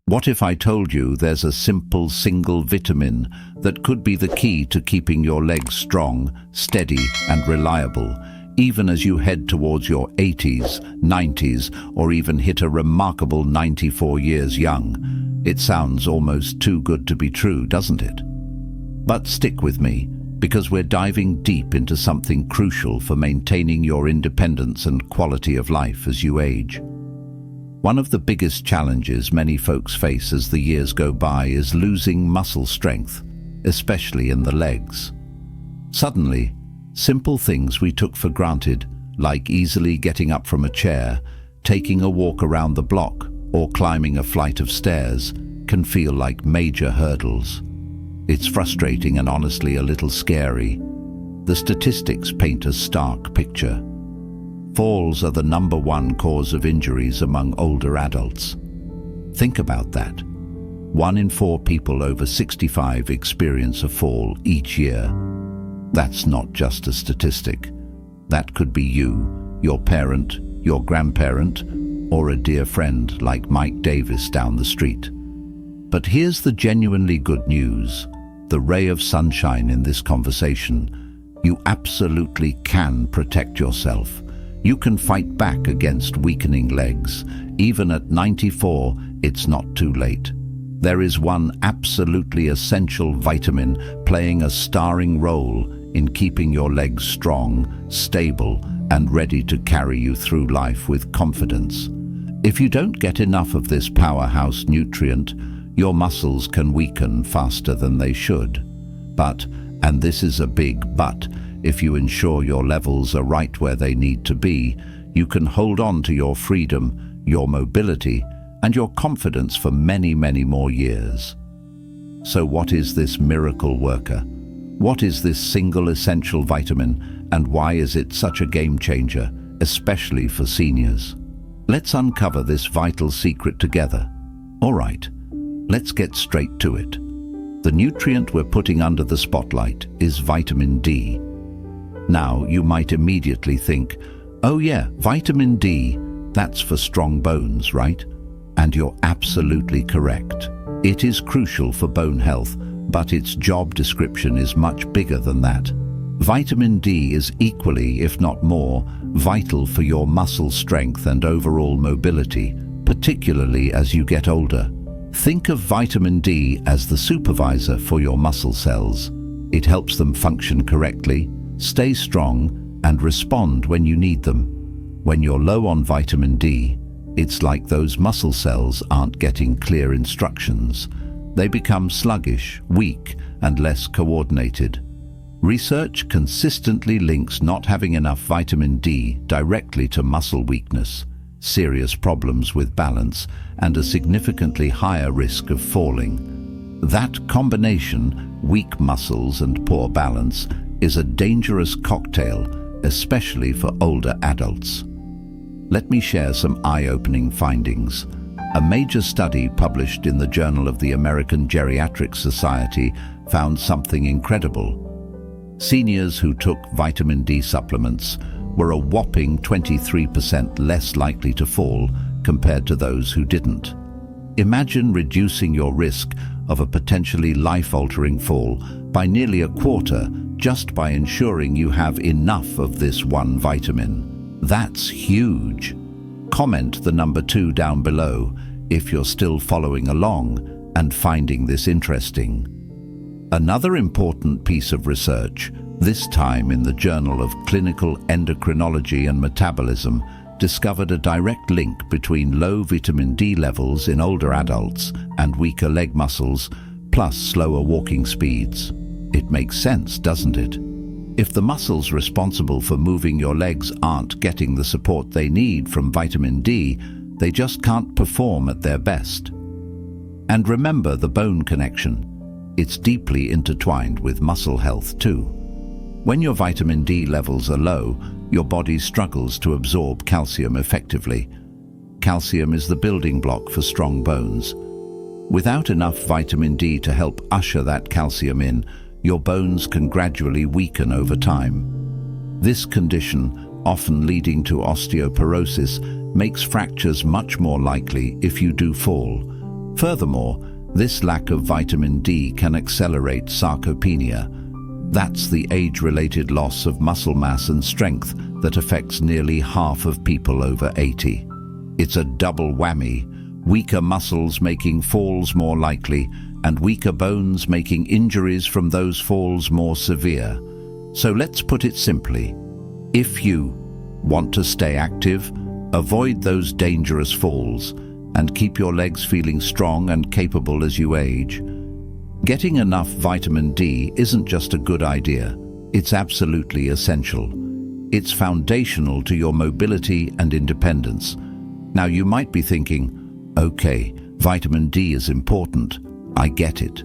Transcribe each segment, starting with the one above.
What if I told you there's a simple single vitamin that could be the key to keeping your legs strong, steady, and reliable, even as you head towards your 80s, 90s, or even hit a remarkable 94 years young? It sounds almost too good to be true, doesn't it? But stick with me, because we're diving deep into something crucial for maintaining your independence and quality of life as you age. One of the biggest challenges many folks face as the years go by is losing muscle strength, especially in the legs. Suddenly, simple things we took for granted, like easily getting up from a chair, taking a walk around the block, or climbing a flight of stairs, can feel like major hurdles. It's frustrating and honestly a little scary. The statistics paint a stark picture. Falls are the #1 cause of injuries among older adults. Think about that. 1 in 4 people over 65 experience a fall each year. That's not just a statistic. That could be you, your parent, your grandparent, or a dear friend like Mike Davis down the street. But here's the genuinely good news, the ray of sunshine in this conversation. You absolutely can protect yourself. You can fight back against weakening legs. Even at 94, it's not too late. There is one absolutely essential vitamin playing a starring role in keeping your legs strong, stable, and ready to carry you through life with confidence. If you don't get enough of this powerhouse nutrient, your muscles can weaken faster than they should. But, and this is a big but, if you ensure your levels are right where they need to be, you can hold on to your freedom, your mobility, and your confidence for many, many more years. So what is this miracle worker? What is this single essential vitamin, and why is it such a game changer, especially for seniors? Let's uncover this vital secret together. All right, let's get straight to it. The nutrient we're putting under the spotlight is vitamin D. Now, you might immediately think, oh yeah, vitamin D, that's for strong bones, right? And you're absolutely correct. It is crucial for bone health, but its job description is much bigger than that. Vitamin D is equally, if not more, vital for your muscle strength and overall mobility, particularly as you get older. Think of vitamin D as the supervisor for your muscle cells. It helps them function correctly, stay strong, and respond when you need them. When you're low on vitamin D, it's like those muscle cells aren't getting clear instructions. They become sluggish, weak, and less coordinated. Research consistently links not having enough vitamin D directly to muscle weakness, serious problems with balance, and a significantly higher risk of falling. That combination, weak muscles and poor balance, is a dangerous cocktail, especially for older adults. Let me share some eye-opening findings. A major study published in the Journal of the American Geriatric Society found something incredible. Seniors who took vitamin D supplements were a whopping 23% less likely to fall compared to those who didn't. Imagine reducing your risk of a potentially life-altering fall by nearly a quarter just by ensuring you have enough of this one vitamin. That's huge. Comment the number 2 down below if you're still following along and finding this interesting. Another important piece of research, this time in the Journal of Clinical Endocrinology and Metabolism, discovered a direct link between low vitamin D levels in older adults and weaker leg muscles, plus slower walking speeds. It makes sense, doesn't it? If the muscles responsible for moving your legs aren't getting the support they need from vitamin D, they just can't perform at their best. And remember the bone connection. It's deeply intertwined with muscle health too. When your vitamin D levels are low, your body struggles to absorb calcium effectively. Calcium is the building block for strong bones. Without enough vitamin D to help usher that calcium in, your bones can gradually weaken over time. This condition, often leading to osteoporosis, makes fractures much more likely if you do fall. Furthermore, this lack of vitamin D can accelerate sarcopenia. That's the age-related loss of muscle mass and strength that affects nearly half of people over 80. It's a double whammy, weaker muscles making falls more likely, and weaker bones making injuries from those falls more severe. So let's put it simply. If you want to stay active, avoid those dangerous falls, and keep your legs feeling strong and capable as you age. Getting enough vitamin D isn't just a good idea, it's absolutely essential. It's foundational to your mobility and independence. Now you might be thinking, okay, vitamin D is important, I get it.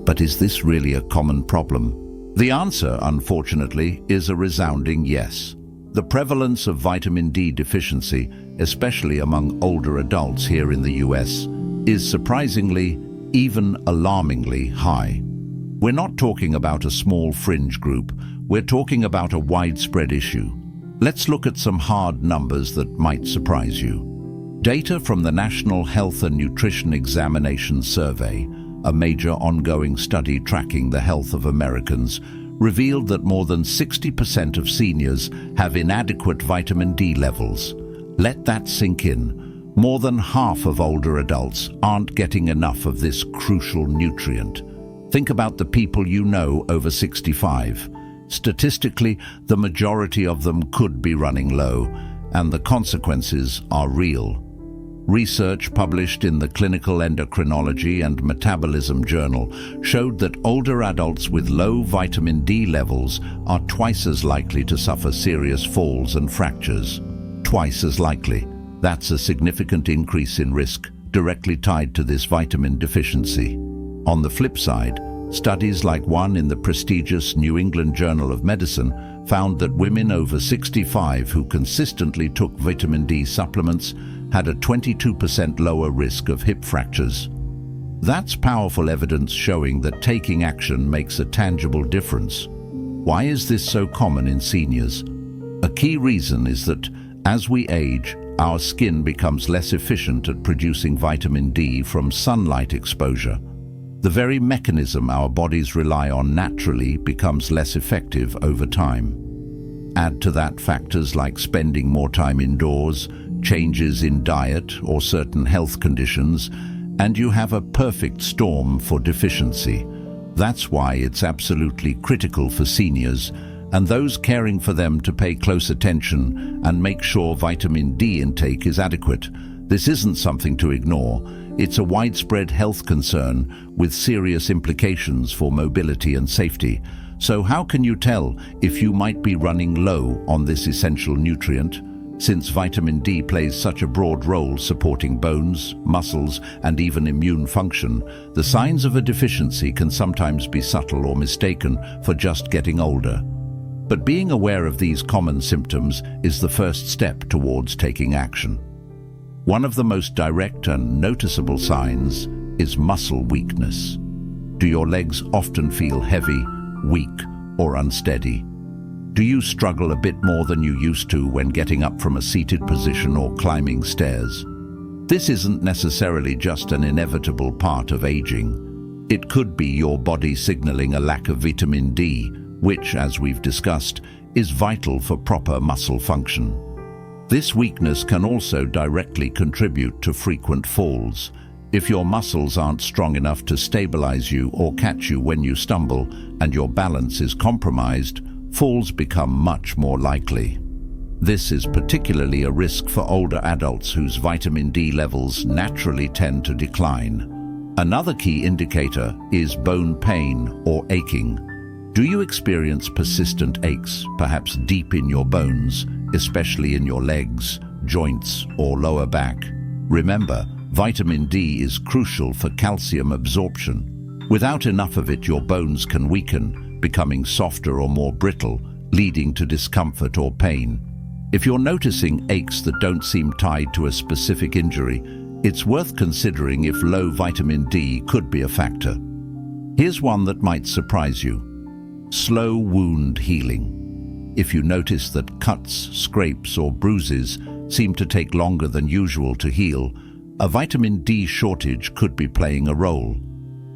But is this really a common problem? The answer, unfortunately, is a resounding yes. The prevalence of vitamin D deficiency, especially among older adults here in the US, is surprisingly, even alarmingly high. We're not talking about a small fringe group, we're talking about a widespread issue. Let's look at some hard numbers that might surprise you. Data from the National Health and Nutrition Examination Survey, a major ongoing study tracking the health of Americans, revealed that more than 60% of seniors have inadequate vitamin D levels. Let that sink in. More than half of older adults aren't getting enough of this crucial nutrient. Think about the people you know over 65. Statistically, the majority of them could be running low, and the consequences are real. Research published in the Clinical Endocrinology and Metabolism Journal showed that older adults with low vitamin D levels are twice as likely to suffer serious falls and fractures. Twice as likely. That's a significant increase in risk, directly tied to this vitamin deficiency. On the flip side, studies like one in the prestigious New England Journal of Medicine found that women over 65 who consistently took vitamin D supplements had a 22% lower risk of hip fractures. That's powerful evidence showing that taking action makes a tangible difference. Why is this so common in seniors? A key reason is that as we age, our skin becomes less efficient at producing vitamin D from sunlight exposure. The very mechanism our bodies rely on naturally becomes less effective over time. Add to that factors like spending more time indoors, changes in diet or certain health conditions, and you have a perfect storm for deficiency. That's why it's absolutely critical for seniors and those caring for them to pay close attention and make sure vitamin D intake is adequate. This isn't something to ignore. It's a widespread health concern with serious implications for mobility and safety. So how can you tell if you might be running low on this essential nutrient? Since vitamin D plays such a broad role supporting bones, muscles, and even immune function, the signs of a deficiency can sometimes be subtle or mistaken for just getting older. But being aware of these common symptoms is the first step towards taking action. One of the most direct and noticeable signs is muscle weakness. Do your legs often feel heavy, weak, or unsteady? Do you struggle a bit more than you used to when getting up from a seated position or climbing stairs? This isn't necessarily just an inevitable part of aging. It could be your body signaling a lack of vitamin D, which, as we've discussed, is vital for proper muscle function. This weakness can also directly contribute to frequent falls. If your muscles aren't strong enough to stabilize you or catch you when you stumble, and your balance is compromised, falls become much more likely. This is particularly a risk for older adults whose vitamin D levels naturally tend to decline. Another key indicator is bone pain or aching. Do you experience persistent aches, perhaps deep in your bones, especially in your legs, joints, or lower back? Remember, vitamin D is crucial for calcium absorption. Without enough of it, your bones can weaken, becoming softer or more brittle, leading to discomfort or pain. If you're noticing aches that don't seem tied to a specific injury, it's worth considering if low vitamin D could be a factor. Here's one that might surprise you. Slow wound healing. If you notice that cuts, scrapes, or bruises seem to take longer than usual to heal, A vitamin D shortage could be playing a role.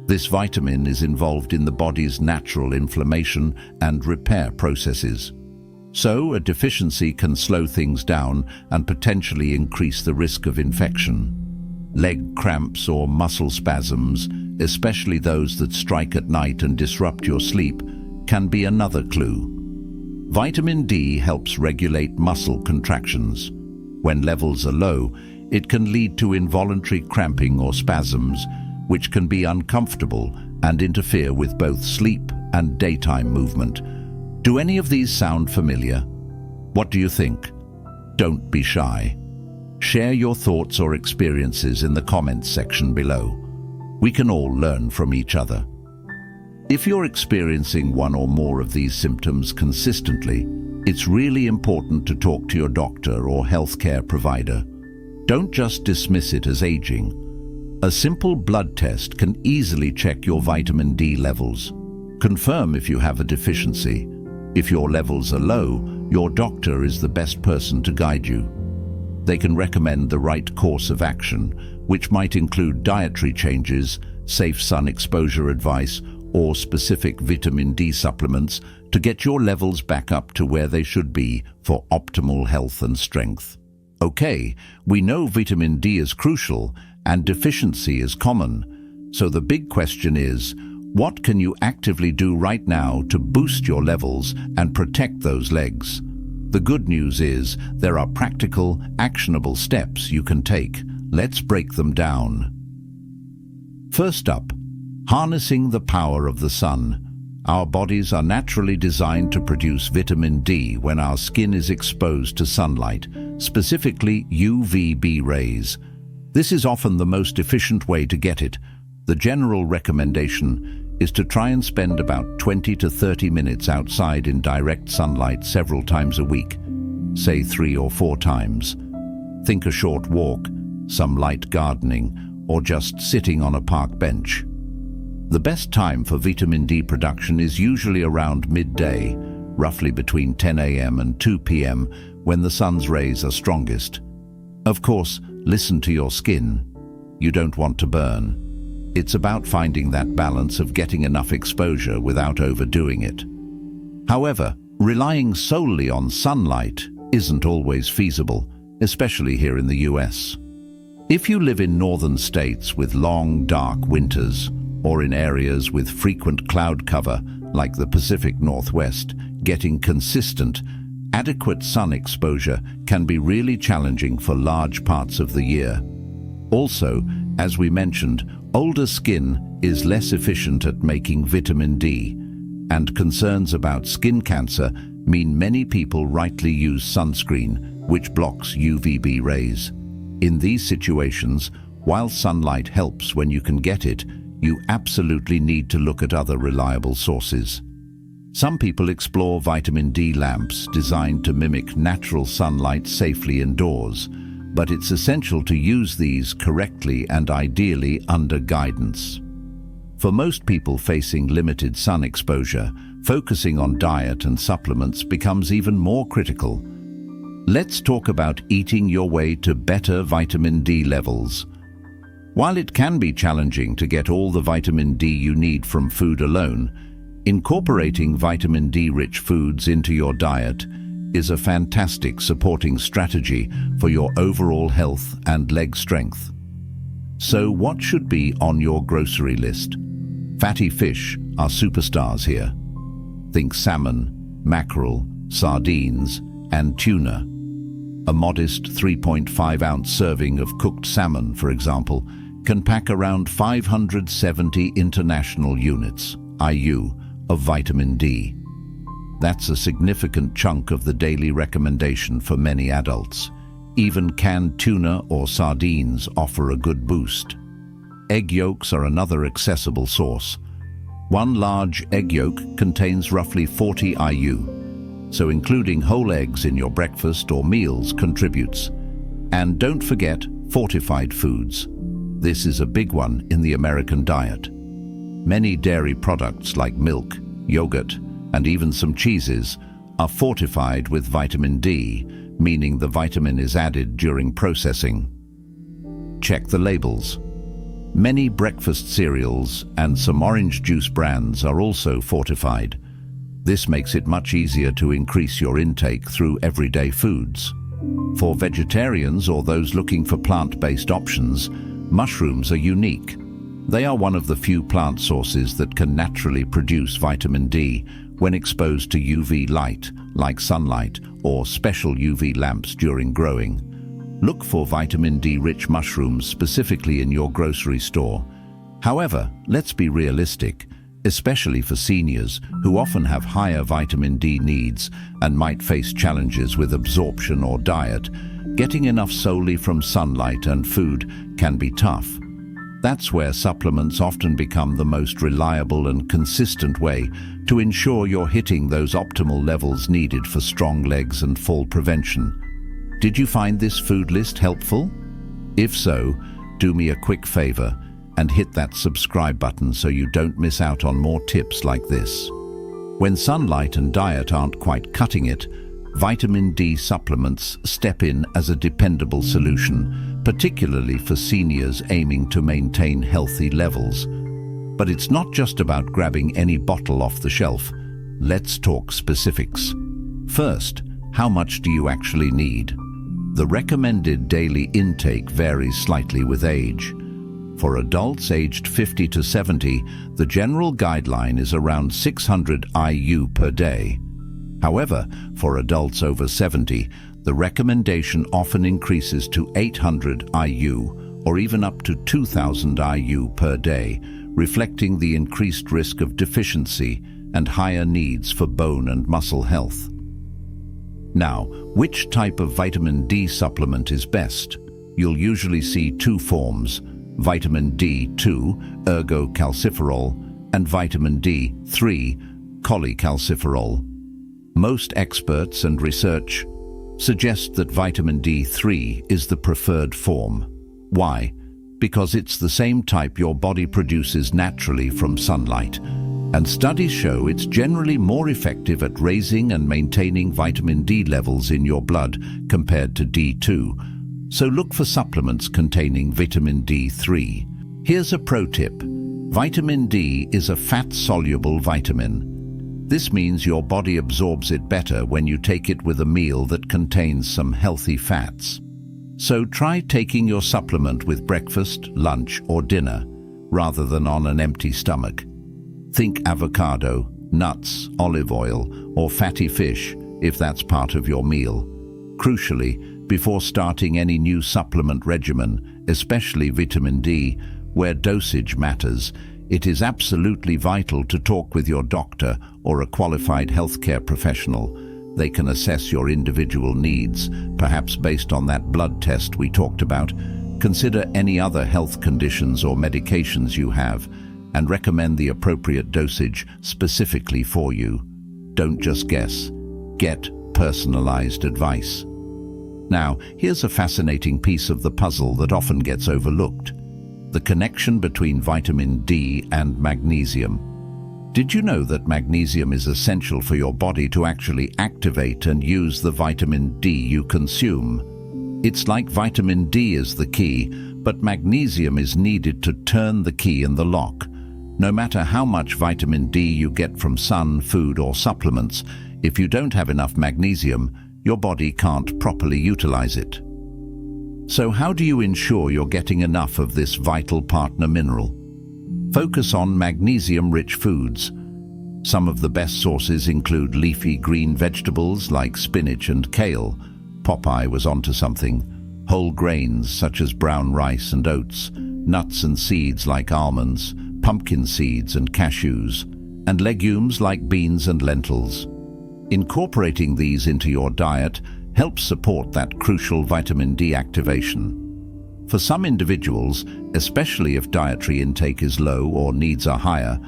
This vitamin is involved in the body's natural inflammation and repair processes. So, a deficiency can slow things down and potentially increase the risk of infection. Leg cramps or muscle spasms, especially those that strike at night and disrupt your sleep, can be another clue. Vitamin D helps regulate muscle contractions. When levels are low, it can lead to involuntary cramping or spasms, which can be uncomfortable and interfere with both sleep and daytime movement. Do any of these sound familiar? What do you think? Don't be shy. Share your thoughts or experiences in the comments section below. We can all learn from each other. If you're experiencing one or more of these symptoms consistently, it's really important to talk to your doctor or healthcare provider. Don't just dismiss it as aging. A simple blood test can easily check your vitamin D levels. Confirm if you have a deficiency. If your levels are low, your doctor is the best person to guide you. They can recommend the right course of action, which might include dietary changes, safe sun exposure advice, or specific vitamin D supplements to get your levels back up to where they should be for optimal health and strength. Okay, we know vitamin D is crucial and deficiency is common. So the big question is, what can you actively do right now to boost your levels and protect those legs? The good news is there are practical, actionable steps you can take. Let's break them down. First up, harnessing the power of the sun. Our bodies are naturally designed to produce vitamin D when our skin is exposed to sunlight, specifically UVB rays. This is often the most efficient way to get it. The general recommendation is to try and spend about 20 to 30 minutes outside in direct sunlight several times a week, say 3 or 4 times. Think a short walk, some light gardening, or just sitting on a park bench. The best time for vitamin D production is usually around midday, roughly between 10 a.m. and 2 p.m. when the sun's rays are strongest. Of course, listen to your skin. You don't want to burn. It's about finding that balance of getting enough exposure without overdoing it. However, relying solely on sunlight isn't always feasible, especially here in the US. If you live in northern states with long, dark winters, or in areas with frequent cloud cover, like the Pacific Northwest, getting consistent, adequate sun exposure can be really challenging for large parts of the year. Also, as we mentioned, older skin is less efficient at making vitamin D, and concerns about skin cancer mean many people rightly use sunscreen, which blocks UVB rays. In these situations, while sunlight helps when you can get it, you absolutely need to look at other reliable sources. Some people explore vitamin D lamps designed to mimic natural sunlight safely indoors, but it's essential to use these correctly and ideally under guidance. For most people facing limited sun exposure, focusing on diet and supplements becomes even more critical. Let's talk about eating your way to better vitamin D levels. While it can be challenging to get all the vitamin D you need from food alone, incorporating vitamin D-rich foods into your diet is a fantastic supporting strategy for your overall health and leg strength. So what should be on your grocery list? Fatty fish are superstars here. Think salmon, mackerel, sardines, and tuna. A modest 3.5-ounce serving of cooked salmon, for example, can pack around 570 international units, IU, of vitamin D. That's a significant chunk of the daily recommendation for many adults. Even canned tuna or sardines offer a good boost. Egg yolks are another accessible source. One large egg yolk contains roughly 40 IU, so including whole eggs in your breakfast or meals contributes. And don't forget fortified foods. This is a big one in the American diet. Many dairy products like milk, yogurt, and even some cheeses are fortified with vitamin D, meaning the vitamin is added during processing. Check the labels. Many breakfast cereals and some orange juice brands are also fortified. This makes it much easier to increase your intake through everyday foods. For vegetarians or those looking for plant-based options, mushrooms are unique. They are one of the few plant sources that can naturally produce vitamin D when exposed to UV light, like sunlight or special UV lamps during growing. Look for vitamin D-rich mushrooms specifically in your grocery store. However, let's be realistic, especially for seniors who often have higher vitamin D needs and might face challenges with absorption or diet. Getting enough solely from sunlight and food can be tough. That's where supplements often become the most reliable and consistent way to ensure you're hitting those optimal levels needed for strong legs and fall prevention. Did you find this food list helpful? If so, do me a quick favor and hit that subscribe button so you don't miss out on more tips like this. When sunlight and diet aren't quite cutting it, vitamin D supplements step in as a dependable solution, particularly for seniors aiming to maintain healthy levels. But it's not just about grabbing any bottle off the shelf. Let's talk specifics. First, how much do you actually need? The recommended daily intake varies slightly with age. For adults aged 50 to 70, the general guideline is around 600 IU per day. However, for adults over 70, the recommendation often increases to 800 IU or even up to 2000 IU per day, reflecting the increased risk of deficiency and higher needs for bone and muscle health. Now, which type of vitamin D supplement is best? You'll usually see two forms: vitamin D2, ergocalciferol, and vitamin D3, cholecalciferol. Most experts and research suggest that vitamin D3 is the preferred form. Why? Because it's the same type your body produces naturally from sunlight, and studies show it's generally more effective at raising and maintaining vitamin D levels in your blood compared to D2. So look for supplements containing vitamin D3. Here's a pro tip. Vitamin D is a fat-soluble vitamin. This means your body absorbs it better when you take it with a meal that contains some healthy fats. So try taking your supplement with breakfast, lunch, or dinner, rather than on an empty stomach. Think avocado, nuts, olive oil, or fatty fish if that's part of your meal. Crucially, before starting any new supplement regimen, especially vitamin D, where dosage matters, it is absolutely vital to talk with your doctor or a qualified healthcare professional. They can assess your individual needs, perhaps based on that blood test we talked about. Consider any other health conditions or medications you have, and recommend the appropriate dosage specifically for you. Don't just guess. Get personalized advice. Now, here's a fascinating piece of the puzzle that often gets overlooked: the connection between vitamin D and magnesium. Did you know that magnesium is essential for your body to actually activate and use the vitamin D you consume? It's like vitamin D is the key, but magnesium is needed to turn the key in the lock. No matter how much vitamin D you get from sun, food, or supplements, if you don't have enough magnesium, your body can't properly utilize it. So how do you ensure you're getting enough of this vital partner mineral? Focus on magnesium-rich foods. Some of the best sources include leafy green vegetables like spinach and kale. Popeye was onto something. Whole grains such as brown rice and oats, nuts and seeds like almonds, pumpkin seeds and cashews, and legumes like beans and lentils. Incorporating these into your diet helps support that crucial vitamin D activation. For some individuals, especially if dietary intake is low or needs are higher,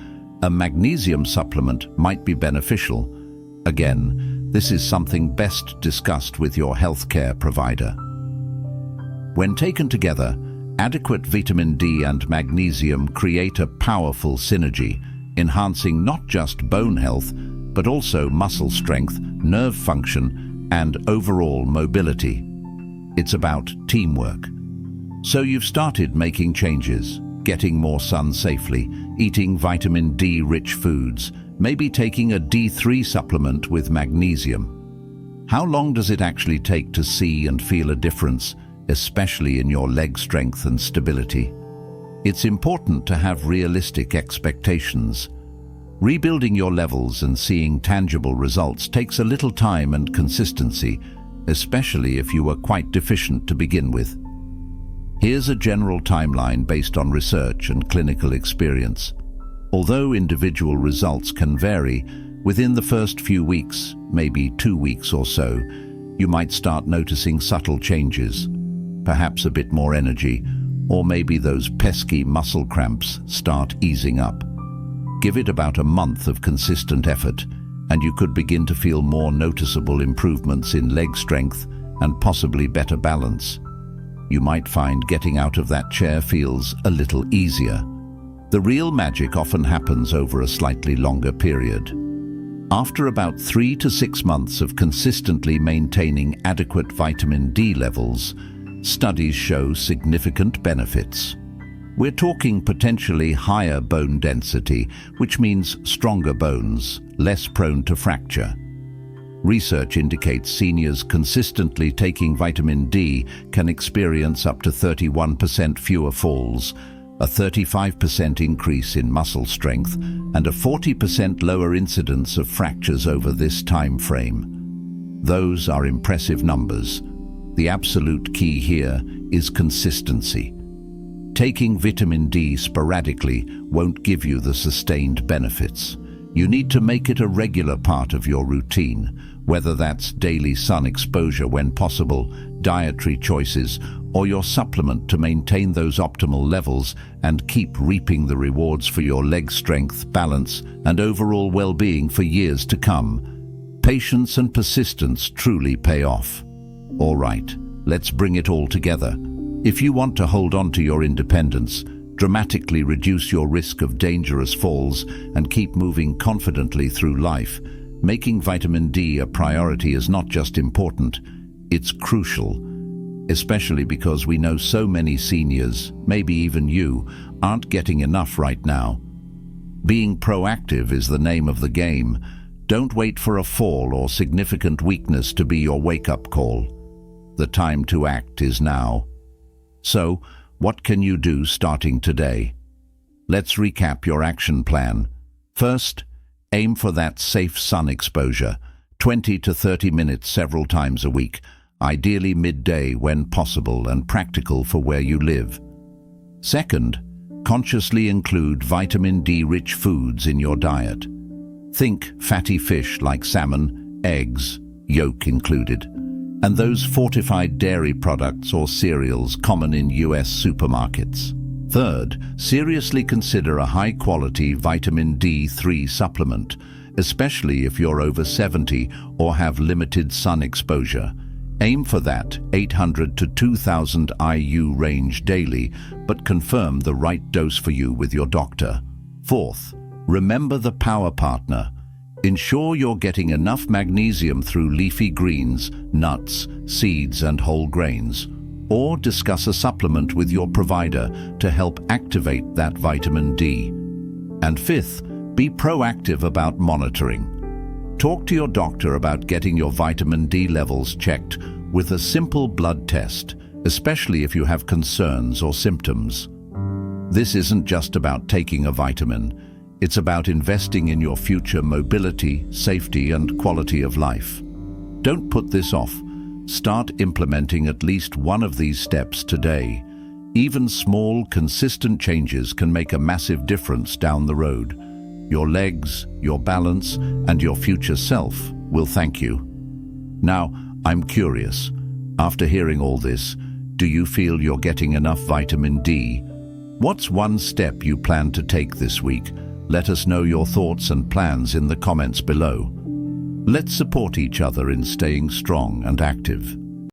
a magnesium supplement might be beneficial. Again, this is something best discussed with your healthcare provider. When taken together, adequate vitamin D and magnesium create a powerful synergy, enhancing not just bone health, but also muscle strength, nerve function, and overall mobility. It's about teamwork. So you've started making changes, getting more sun safely, eating vitamin D-rich foods, maybe taking a D3 supplement with magnesium. How long does it actually take to see and feel a difference, especially in your leg strength and stability? It's important to have realistic expectations. Rebuilding your levels and seeing tangible results takes a little time and consistency, especially if you were quite deficient to begin with. Here's a general timeline based on research and clinical experience. Although individual results can vary, within the first few weeks, maybe 2 weeks or so, you might start noticing subtle changes, perhaps a bit more energy, or maybe those pesky muscle cramps start easing up. Give it about a month of consistent effort, and you could begin to feel more noticeable improvements in leg strength and possibly better balance. You might find getting out of that chair feels a little easier. The real magic often happens over a slightly longer period. After about 3 to 6 months of consistently maintaining adequate vitamin D levels, studies show significant benefits. We're talking potentially higher bone density, which means stronger bones, less prone to fracture. Research indicates seniors consistently taking vitamin D can experience up to 31% fewer falls, a 35% increase in muscle strength, and a 40% lower incidence of fractures over this time frame. Those are impressive numbers. The absolute key here is consistency. Taking vitamin D sporadically won't give you the sustained benefits. You need to make it a regular part of your routine, whether that's daily sun exposure when possible, dietary choices, or your supplement to maintain those optimal levels and keep reaping the rewards for your leg strength, balance, and overall well-being for years to come. Patience and persistence truly pay off. All right, let's bring it all together. If you want to hold on to your independence, dramatically reduce your risk of dangerous falls, and keep moving confidently through life, making vitamin D a priority is not just important, it's crucial, especially because we know so many seniors, maybe even you, aren't getting enough right now. Being proactive is the name of the game. Don't wait for a fall or significant weakness to be your wake-up call. The time to act is now. So, what can you do starting today? Let's recap your action plan. First, aim for that safe sun exposure, 20 to 30 minutes several times a week, ideally midday when possible and practical for where you live. Second, consciously include vitamin D-rich foods in your diet. Think fatty fish like salmon, eggs, yolk included, and those fortified dairy products or cereals common in US supermarkets. Third, seriously consider a high-quality vitamin D3 supplement, especially if you're over 70 or have limited sun exposure. Aim for that 800 to 2000 IU range daily, but confirm the right dose for you with your doctor. Fourth, remember the power partner. Ensure you're getting enough magnesium through leafy greens, nuts, seeds, and whole grains. Or discuss a supplement with your provider to help activate that vitamin D. And fifth, be proactive about monitoring. Talk to your doctor about getting your vitamin D levels checked with a simple blood test, especially if you have concerns or symptoms. This isn't just about taking a vitamin. It's about investing in your future mobility, safety, and quality of life. Don't put this off. Start implementing at least one of these steps today. Even small, consistent changes can make a massive difference down the road. Your legs, your balance, and your future self will thank you. Now, I'm curious. After hearing all this, do you feel you're getting enough vitamin D? What's one step you plan to take this week? Let us know your thoughts and plans in the comments below. Let's support each other in staying strong and active.